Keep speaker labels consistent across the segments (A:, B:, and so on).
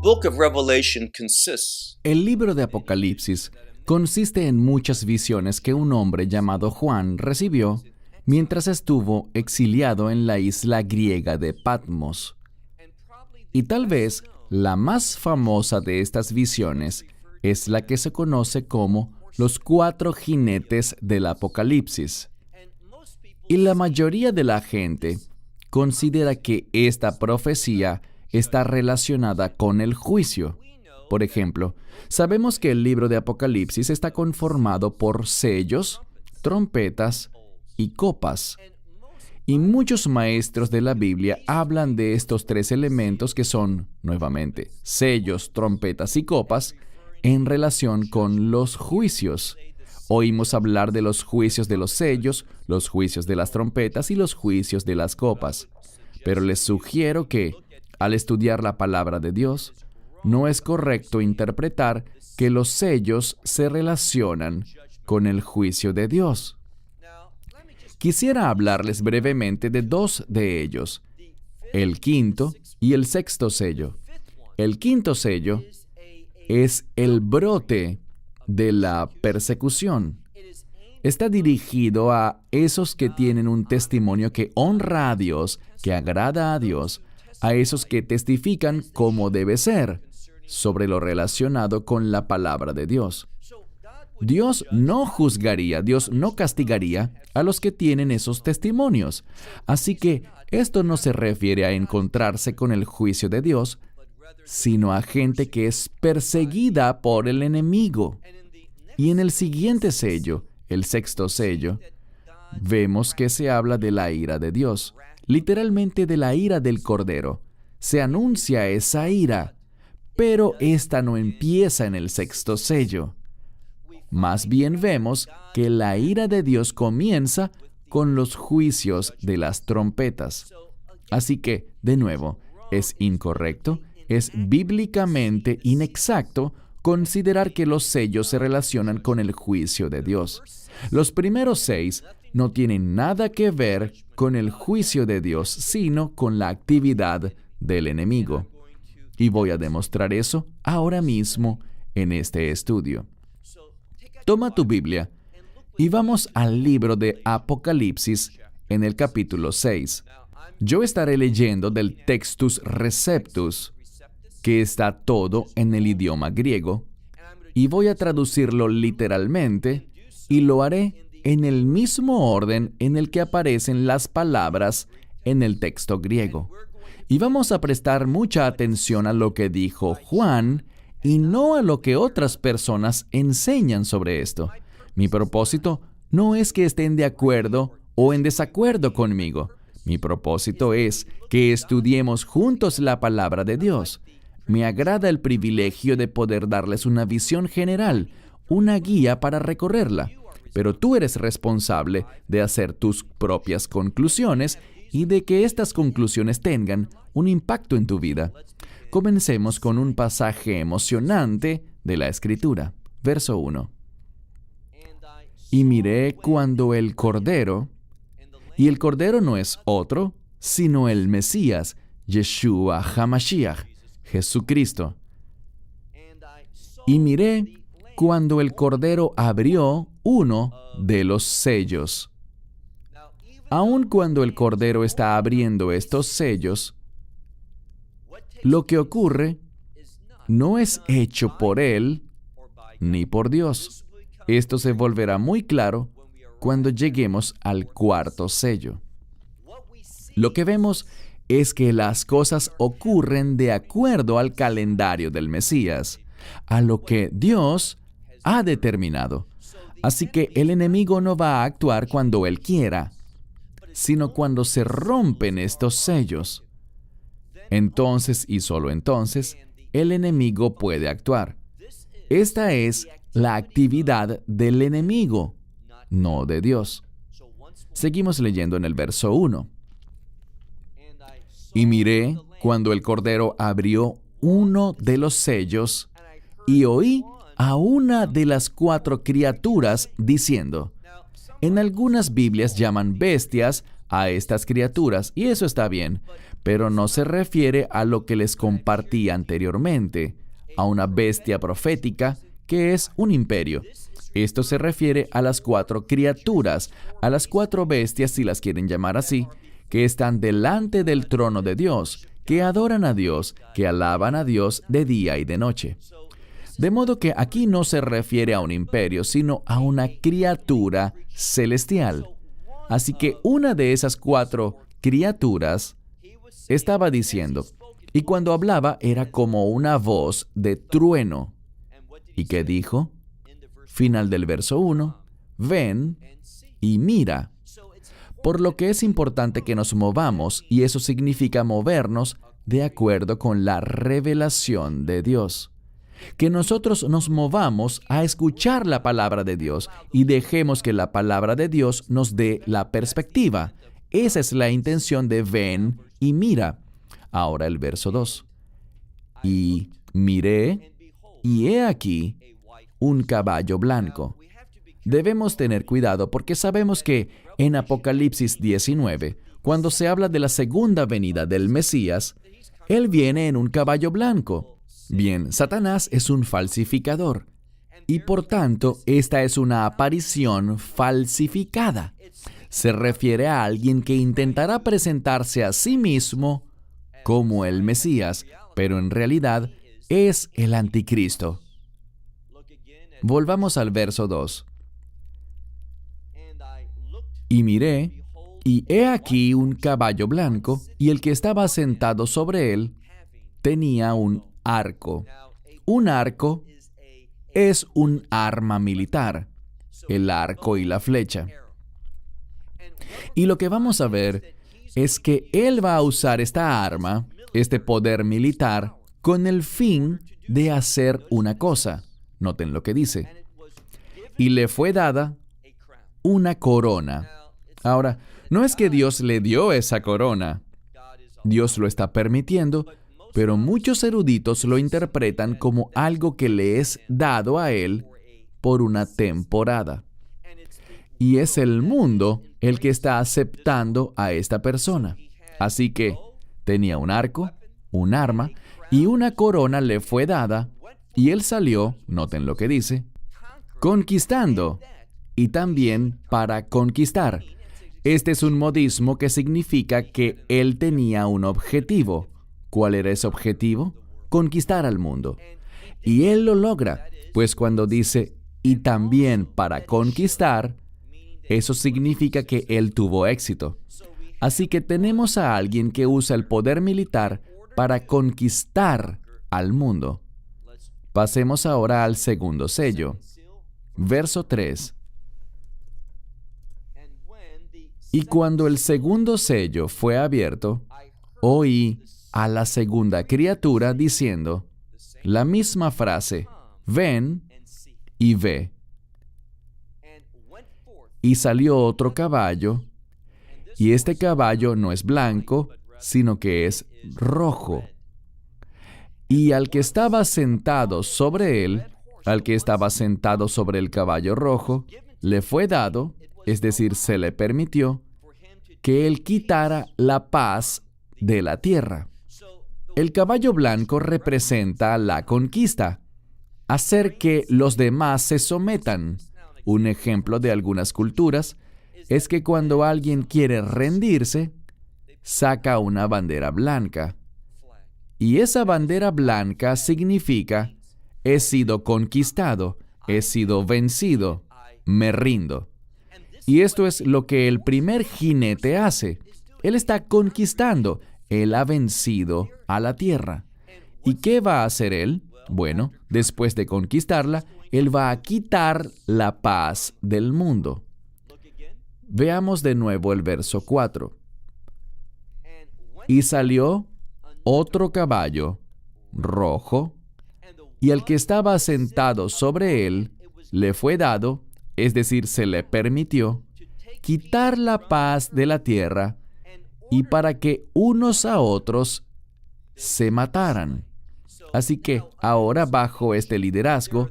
A: book of Revelation consists
B: El libro de Apocalipsis consiste en muchas visiones que un hombre llamado Juan recibió mientras estuvo exiliado en la isla griega de Patmos. Y tal vez la más famosa de estas visiones es la que se conoce como los 4 jinetes del Apocalipsis. Y la mayoría de la gente considera que esta profecía está relacionada con el juicio. Por ejemplo, sabemos que el libro de Apocalipsis está conformado por sellos, trompetas y copas. Y muchos maestros de la Biblia hablan de estos 3 elementos que son, nuevamente, sellos, trompetas y copas, en relación con los juicios. Oímos hablar de los juicios de los sellos, los juicios de las trompetas y los juicios de las copas. Pero les sugiero que, al estudiar la palabra de Dios, no es correcto interpretar que los sellos se relacionan con el juicio de Dios. Quisiera hablarles brevemente de 2 de ellos, el 5º y el 6º sello. El 5º sello es el brote de la persecución. Está dirigido a esos que tienen un testimonio que honra a Dios, que agrada a Dios, a esos que testifican como debe ser sobre lo relacionado con la palabra de Dios. Dios no juzgaría, Dios no castigaría a los que tienen esos testimonios. Así que esto no se refiere a encontrarse con el juicio de Dios, sino a gente que es perseguida por el enemigo. Y en el siguiente sello, el 6º sello, vemos que se habla de la ira de Dios, literalmente de la ira del Cordero. Se anuncia esa ira, pero esta no empieza en el 6º sello. Más bien vemos que la ira de Dios comienza con los juicios de las trompetas. Así que, de nuevo, es incorrecto, es bíblicamente inexacto considerar que los sellos se relacionan con el juicio de Dios. Los primeros 6 no tienen nada que ver con el juicio de Dios, sino con la actividad del enemigo. Y voy a demostrar eso ahora mismo en este estudio. Toma tu Biblia y vamos al libro de Apocalipsis en el capítulo 6. Yo estaré leyendo del Textus Receptus, que está todo en el idioma griego, y voy a traducirlo literalmente, y lo haré en el mismo orden en el que aparecen las palabras en el texto griego. Y vamos a prestar mucha atención a lo que dijo Juan y no a lo que otras personas enseñan sobre esto. Mi propósito no es que estén de acuerdo o en desacuerdo conmigo. Mi propósito es que estudiemos juntos la palabra de Dios. Me agrada el privilegio de poder darles una visión general, una guía para recorrerla. Pero tú eres responsable de hacer tus propias conclusiones y de que estas conclusiones tengan un impacto en tu vida. Comencemos con un pasaje emocionante de la Escritura. Verso 1. Y miré cuando el Cordero, y el Cordero no es otro, sino el Mesías, Yeshua HaMashiach, Jesucristo. Y miré cuando el Cordero abrió uno de los sellos. Aun cuando el Cordero está abriendo estos sellos, lo que ocurre no es hecho por Él ni por Dios. Esto se volverá muy claro cuando lleguemos al 4º sello. Lo que vemos es que las cosas ocurren de acuerdo al calendario del Mesías, a lo que Dios ha determinado. Así que el enemigo no va a actuar cuando él quiera, sino cuando se rompen estos sellos. Entonces, y solo entonces, el enemigo puede actuar. Esta es la actividad del enemigo, no de Dios. Seguimos leyendo en el verso 1. Y miré cuando el Cordero abrió uno de los sellos, y oí a una de las 4 criaturas diciendo. En algunas Biblias llaman bestias a estas criaturas, y eso está bien, pero no se refiere a lo que les compartí anteriormente, a una bestia profética que es un imperio. Esto se refiere a las 4 criaturas, a las 4 bestias, si las quieren llamar así, que están delante del trono de Dios, que adoran a Dios, que alaban a Dios de día y de noche. De modo que aquí no se refiere a un imperio, sino a una criatura celestial. Así que una de esas 4 criaturas estaba diciendo, y cuando hablaba era como una voz de trueno. ¿Y qué dijo? Final del verso 1, ven y mira. Por lo que es importante que nos movamos, y eso significa movernos de acuerdo con la revelación de Dios. Que nosotros nos movamos a escuchar la palabra de Dios y dejemos que la palabra de Dios nos dé la perspectiva. Esa es la intención de ven y mira. Ahora el verso 2. Y miré, y he aquí un caballo blanco. Debemos tener cuidado porque sabemos que en Apocalipsis 19, cuando se habla de la segunda venida del Mesías, Él viene en un caballo blanco. Bien, Satanás es un falsificador y por tanto esta es una aparición falsificada. Se refiere a alguien que intentará presentarse a sí mismo como el Mesías, pero en realidad es el anticristo. Volvamos al verso 2. Y miré, y he aquí un caballo blanco, y el que estaba sentado sobre él tenía un arco. Un arco es un arma militar, el arco y la flecha. Y lo que vamos a ver es que él va a usar esta arma, este poder militar, con el fin de hacer una cosa. Noten lo que dice. Y le fue dada una corona. Ahora, no es que Dios le dio esa corona. Dios lo está permitiendo, pero muchos eruditos lo interpretan como algo que le es dado a él por una temporada. Y es el mundo el que está aceptando a esta persona. Así que tenía un arco, un arma, y una corona le fue dada, y él salió, noten lo que dice, conquistando, y también para conquistar. Este es un modismo que significa que él tenía un objetivo. ¿Cuál era ese objetivo? Conquistar al mundo. Y él lo logra, pues cuando dice, y también para conquistar, eso significa que él tuvo éxito. Así que tenemos a alguien que usa el poder militar para conquistar al mundo. Pasemos ahora al segundo sello. Verso 3. Y cuando el segundo sello fue abierto, oí a la segunda criatura diciendo la misma frase, ven y ve. Y salió otro caballo, y este caballo no es blanco, sino que es rojo. Y al que estaba sentado sobre él, al que estaba sentado sobre el caballo rojo, le fue dado, es decir, se le permitió, que él quitara la paz de la tierra. El caballo blanco representa la conquista, hacer que los demás se sometan. Un ejemplo de algunas culturas es que cuando alguien quiere rendirse, saca una bandera blanca. Y esa bandera blanca significa, he sido conquistado, he sido vencido, me rindo. Y esto es lo que el primer jinete hace. Él está conquistando, él ha vencido a la tierra. ¿Y qué va a hacer él? Bueno, después de conquistarla, él va a quitar la paz del mundo. Veamos de nuevo el verso 4. Y salió otro caballo, rojo, y al que estaba sentado sobre él, le fue dado, es decir, se le permitió, quitar la paz de la tierra, y para que unos a otros se mataran. Así que ahora bajo este liderazgo,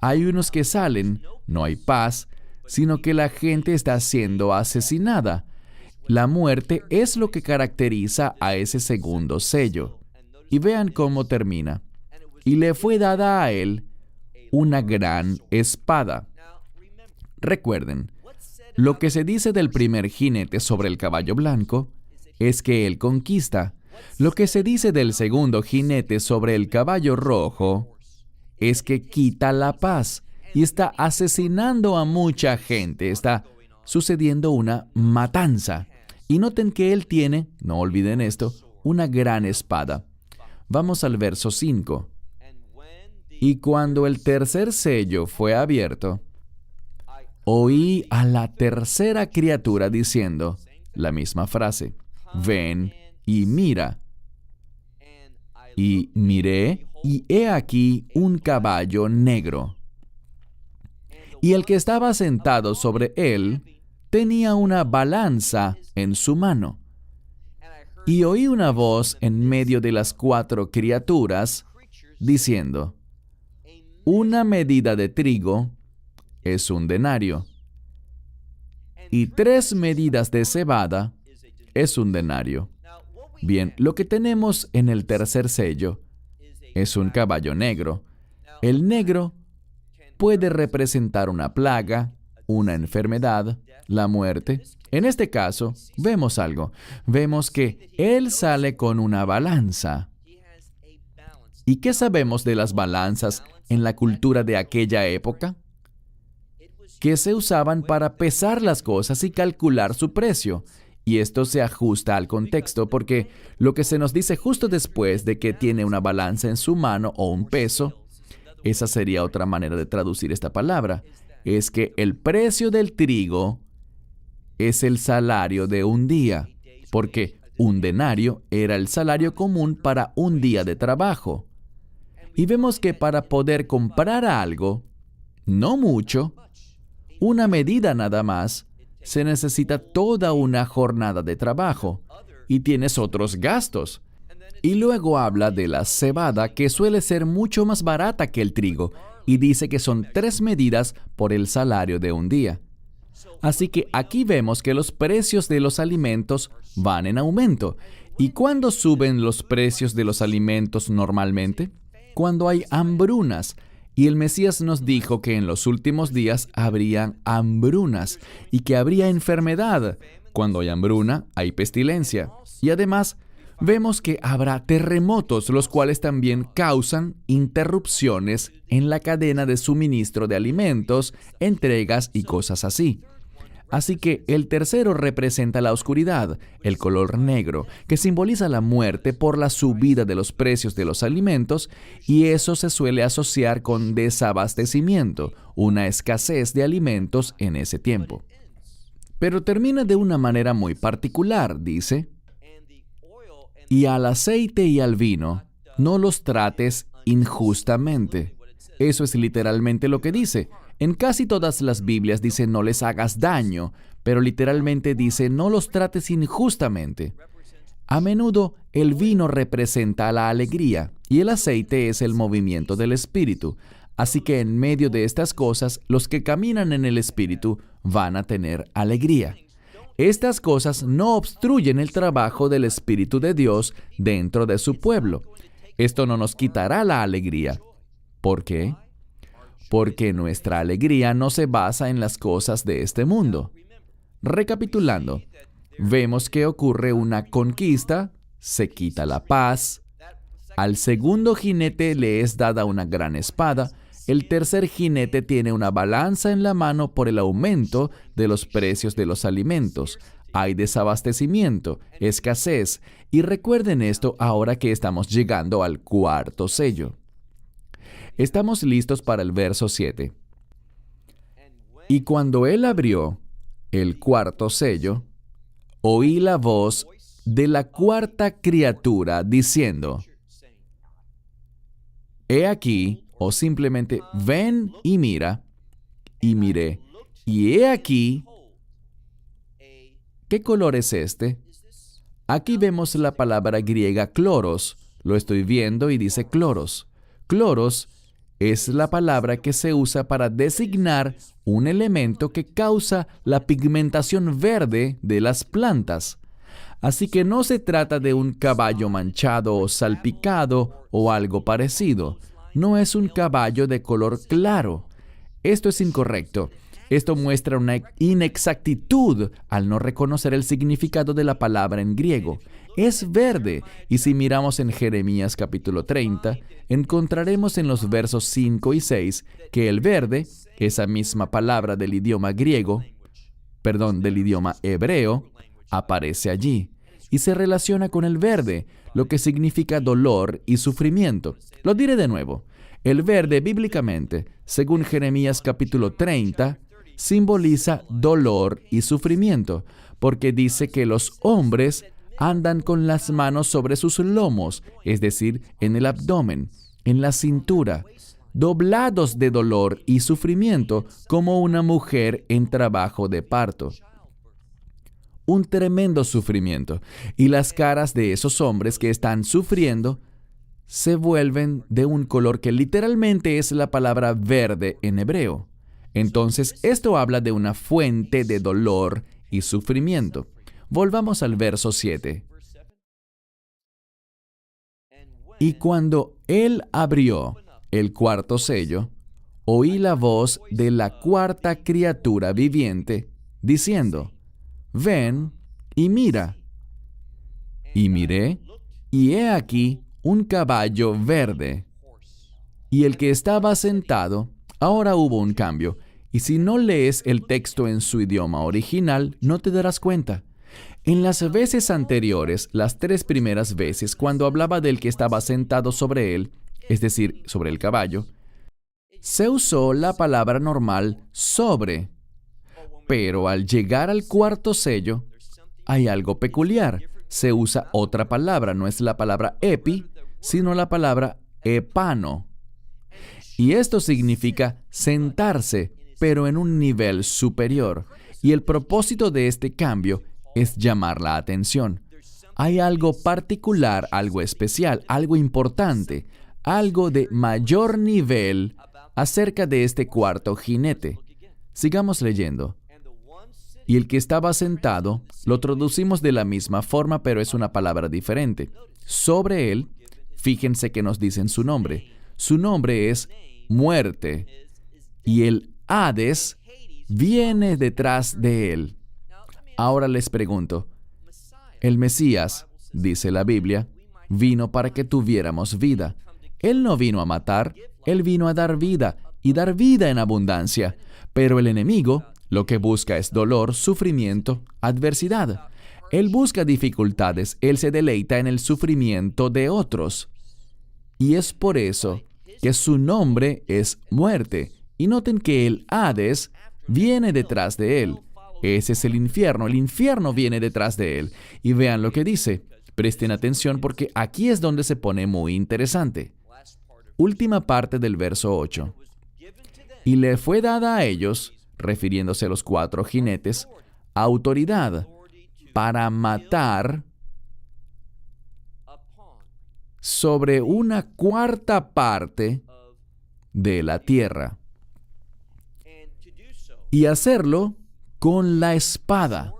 B: hay unos que salen, no hay paz, sino que la gente está siendo asesinada. La muerte es lo que caracteriza a ese segundo sello. Y vean cómo termina. Y le fue dada a él una gran espada. Recuerden, lo que se dice del primer jinete sobre el caballo blanco es que él conquista. Lo que se dice del segundo jinete sobre el caballo rojo es que quita la paz y está asesinando a mucha gente. Está sucediendo una matanza. Y noten que él tiene, no olviden esto, una gran espada. Vamos al verso 5. Y cuando el tercer sello fue abierto, oí a la tercera criatura diciendo la misma frase: ven y mira. Y miré, y he aquí un caballo negro. Y el que estaba sentado sobre él tenía una balanza en su mano. Y oí una voz en medio de las cuatro criaturas diciendo: una medida de trigo es un denario, y 3 medidas de cebada es un denario. Bien, lo que tenemos en el tercer sello es un caballo negro. El negro puede representar una plaga, una enfermedad, la muerte. En este caso, vemos algo. Vemos que él sale con una balanza. ¿Y qué sabemos de las balanzas en la cultura de aquella época? Que se usaban para pesar las cosas y calcular su precio. Y esto se ajusta al contexto porque lo que se nos dice justo después de que tiene una balanza en su mano o un peso, esa sería otra manera de traducir esta palabra, es que el precio del trigo es el salario de un día, porque un denario era el salario común para un día de trabajo. Y vemos que para poder comprar algo, no mucho, una medida nada más, se necesita toda una jornada de trabajo y tienes otros gastos. Y luego habla de la cebada, que suele ser mucho más barata que el trigo, y dice que son 3 medidas por el salario de un día. Así que aquí vemos que los precios de los alimentos van en aumento. ¿Y cuándo suben los precios de los alimentos normalmente? Cuando hay hambrunas. Y el Mesías nos dijo que en los últimos días habrían hambrunas y que habría enfermedad. Cuando hay hambruna, hay pestilencia. Y además, vemos que habrá terremotos, los cuales también causan interrupciones en la cadena de suministro de alimentos, entregas y cosas así. Así que el tercero representa la oscuridad, el color negro, que simboliza la muerte por la subida de los precios de los alimentos, y eso se suele asociar con desabastecimiento, una escasez de alimentos en ese tiempo. Pero termina de una manera muy particular, dice: y al aceite y al vino no los trates injustamente. Eso es literalmente lo que dice. En casi todas las Biblias dice no les hagas daño, pero literalmente dice no los trates injustamente. A menudo el vino representa la alegría y el aceite es el movimiento del espíritu. Así que en medio de estas cosas, los que caminan en el espíritu van a tener alegría. Estas cosas no obstruyen el trabajo del Espíritu de Dios dentro de su pueblo. Esto no nos quitará la alegría. ¿Por qué? Porque nuestra alegría no se basa en las cosas de este mundo. Recapitulando, vemos que ocurre una conquista, se quita la paz, al segundo jinete le es dada una gran espada, el tercer jinete tiene una balanza en la mano por el aumento de los precios de los alimentos. Hay desabastecimiento, escasez, y recuerden esto ahora que estamos llegando al cuarto sello. Estamos listos para el verso 7. Y cuando él abrió el cuarto sello, oí la voz de la cuarta criatura diciendo: he aquí, o simplemente ven y mira, y miré, y he aquí. ¿Qué color es este? Aquí vemos la palabra griega cloros. Lo estoy viendo y dice cloros. Cloros es la palabra que se usa para designar un elemento que causa la pigmentación verde de las plantas. Así que no se trata de un caballo manchado o salpicado o algo parecido. No es un caballo de color claro. Esto es incorrecto. Esto muestra una inexactitud al no reconocer el significado de la palabra en griego. Es verde, y si miramos en Jeremías capítulo 30, encontraremos en los versos 5 y 6 que el verde, esa misma palabra del idioma del idioma hebreo, aparece allí y se relaciona con el verde, lo que significa dolor y sufrimiento. Lo diré de nuevo. El verde, bíblicamente, según Jeremías capítulo 30, simboliza dolor y sufrimiento, porque dice que los hombres andan con las manos sobre sus lomos, es decir, en el abdomen, en la cintura, doblados de dolor y sufrimiento como una mujer en trabajo de parto. Un tremendo sufrimiento, y las caras de esos hombres que están sufriendo se vuelven de un color que literalmente es la palabra verde en hebreo. Entonces, esto habla de una fuente de dolor y sufrimiento. Volvamos al verso 7. Y cuando él abrió el cuarto sello, oí la voz de la cuarta criatura viviente, diciendo, ven y mira. Y miré, y he aquí un caballo verde. Y el que estaba sentado, ahora hubo un cambio, y si no lees el texto en su idioma original, no te darás cuenta. En las veces anteriores, las 3 primeras veces, cuando hablaba del que estaba sentado sobre él, es decir, sobre el caballo, se usó la palabra normal sobre. Pero al llegar al cuarto sello, hay algo peculiar. Se usa otra palabra, no es la palabra epi, sino la palabra epano. Y esto significa sentarse, pero en un nivel superior. Y el propósito de este cambio es llamar la atención. Hay algo particular, algo especial, algo importante, algo de mayor nivel acerca de este cuarto jinete. Sigamos leyendo. Y el que estaba sentado, lo traducimos de la misma forma, pero es una palabra diferente. Sobre él, fíjense que nos dicen su nombre. Su nombre es Muerte, y el Hades viene detrás de él. Ahora les pregunto, el Mesías, dice la Biblia, vino para que tuviéramos vida. Él no vino a matar, Él vino a dar vida, y dar vida en abundancia. Pero el enemigo lo que busca es dolor, sufrimiento, adversidad. Él busca dificultades, Él se deleita en el sufrimiento de otros. Y es por eso que su nombre es Muerte. Y noten que el Hades viene detrás de Él. Ese es el infierno viene detrás de Él. Y vean lo que dice. Presten atención porque aquí es donde se pone muy interesante. Última parte del verso 8. Y le fue dada a ellos, refiriéndose a los 4 jinetes, autoridad para matar sobre una cuarta parte de la tierra. Y hacerlo con la espada.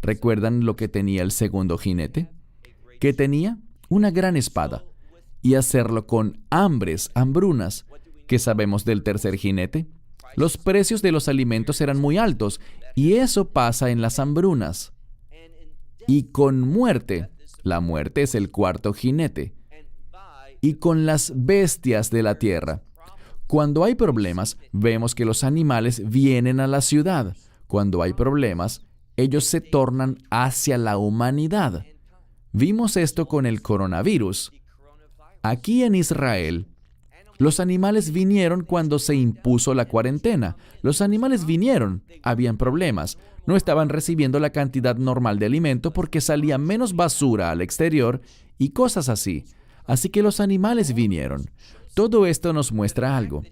B: ¿Recuerdan lo que tenía el segundo jinete? Que tenía una gran espada. Y hacerlo con hambrunas. ¿Qué sabemos del tercer jinete? Los precios de los alimentos eran muy altos, y eso pasa en las hambrunas. Y con muerte, la muerte es el cuarto jinete, y con las bestias de la tierra. Cuando hay problemas, vemos que los animales vienen a la ciudad. Cuando hay problemas, ellos se tornan hacia la humanidad. Vimos esto con el coronavirus. Aquí en Israel, los animales vinieron cuando se impuso la cuarentena. Los animales vinieron, habían problemas. No estaban recibiendo la cantidad normal de alimento porque salía menos basura al exterior y cosas así. Así que los animales vinieron. Todo esto nos muestra algo.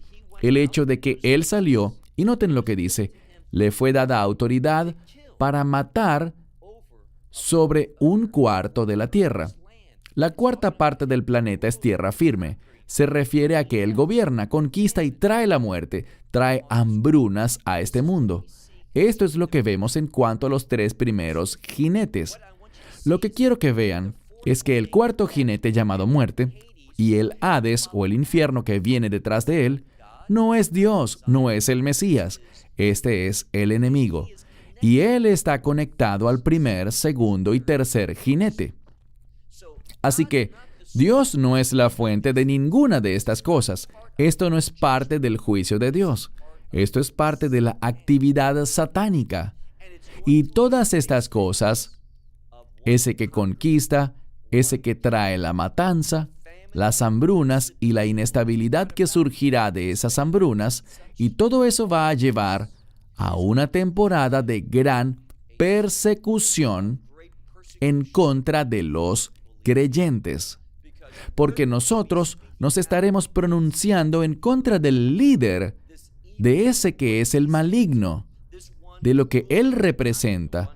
B: El hecho de que Él salió, y noten lo que dice, le fue dada autoridad para matar sobre un cuarto de la tierra. La cuarta parte del planeta es tierra firme. se refiere a que Él gobierna, conquista y trae la muerte, trae hambrunas a este mundo. Esto es lo que vemos en cuanto a los 3 primeros jinetes. Lo que quiero que vean es que el cuarto jinete llamado muerte y el Hades o el infierno que viene detrás de él no es Dios, no es el Mesías. Este es el enemigo. Y él está conectado al primer, segundo y tercer jinete. Así que Dios no es la fuente de ninguna de estas cosas. Esto no es parte del juicio de Dios. Esto es parte de la actividad satánica. Y todas estas cosas, ese que conquista, ese que trae la matanza, las hambrunas y la inestabilidad que surgirá de esas hambrunas, y todo eso va a llevar a una temporada de gran persecución en contra de los creyentes. Porque nosotros nos estaremos pronunciando en contra del líder, de ese que es el maligno, de lo que él representa,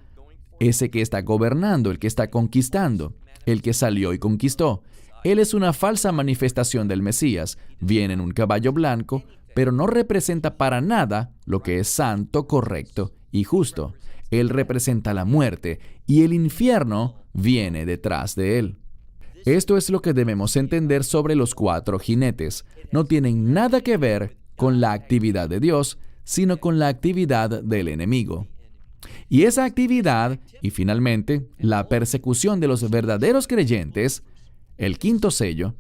B: ese que está gobernando, el que está conquistando, el que salió y conquistó. Él es una falsa manifestación del Mesías, viene en un caballo blanco, pero no representa para nada lo que es santo, correcto y justo. Él representa la muerte y el infierno viene detrás de él. Esto es lo que debemos entender sobre los 4 jinetes. No tienen nada que ver con la actividad de Dios, sino con la actividad del enemigo. Y esa actividad, y finalmente, la persecución de los verdaderos creyentes, el 5º sello,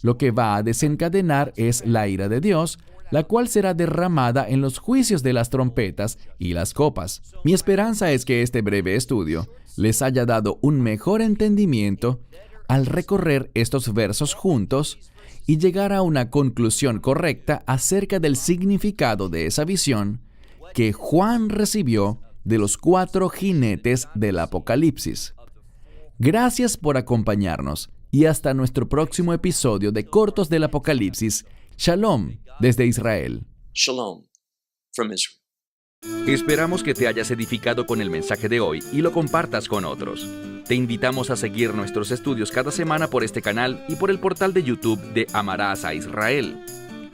B: lo que va a desencadenar es la ira de Dios, la cual será derramada en los juicios de las trompetas y las copas. Mi esperanza es que este breve estudio les haya dado un mejor entendimiento al recorrer estos versos juntos y llegar a una conclusión correcta acerca del significado de esa visión que Juan recibió de los 4 jinetes del Apocalipsis. Gracias por acompañarnos y hasta nuestro próximo episodio de Cortos del Apocalipsis. Shalom desde Israel.
A: Shalom from Israel.
C: Esperamos que te hayas edificado con el mensaje de hoy y lo compartas con otros. Te invitamos a seguir nuestros estudios cada semana por este canal y por el portal de YouTube de Amarás a Israel.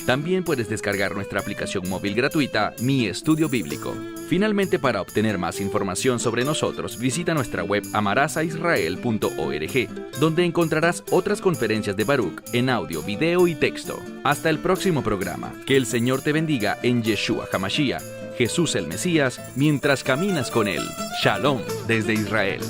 C: También puedes descargar nuestra aplicación móvil gratuita, Mi Estudio Bíblico. Finalmente, para obtener más información sobre nosotros, visita nuestra web amarasaisrael.org, donde encontrarás otras conferencias de Baruch en audio, video y texto. Hasta el próximo programa. Que el Señor te bendiga en Yeshua HaMashiach, Jesús el Mesías, mientras caminas con Él. Shalom desde Israel.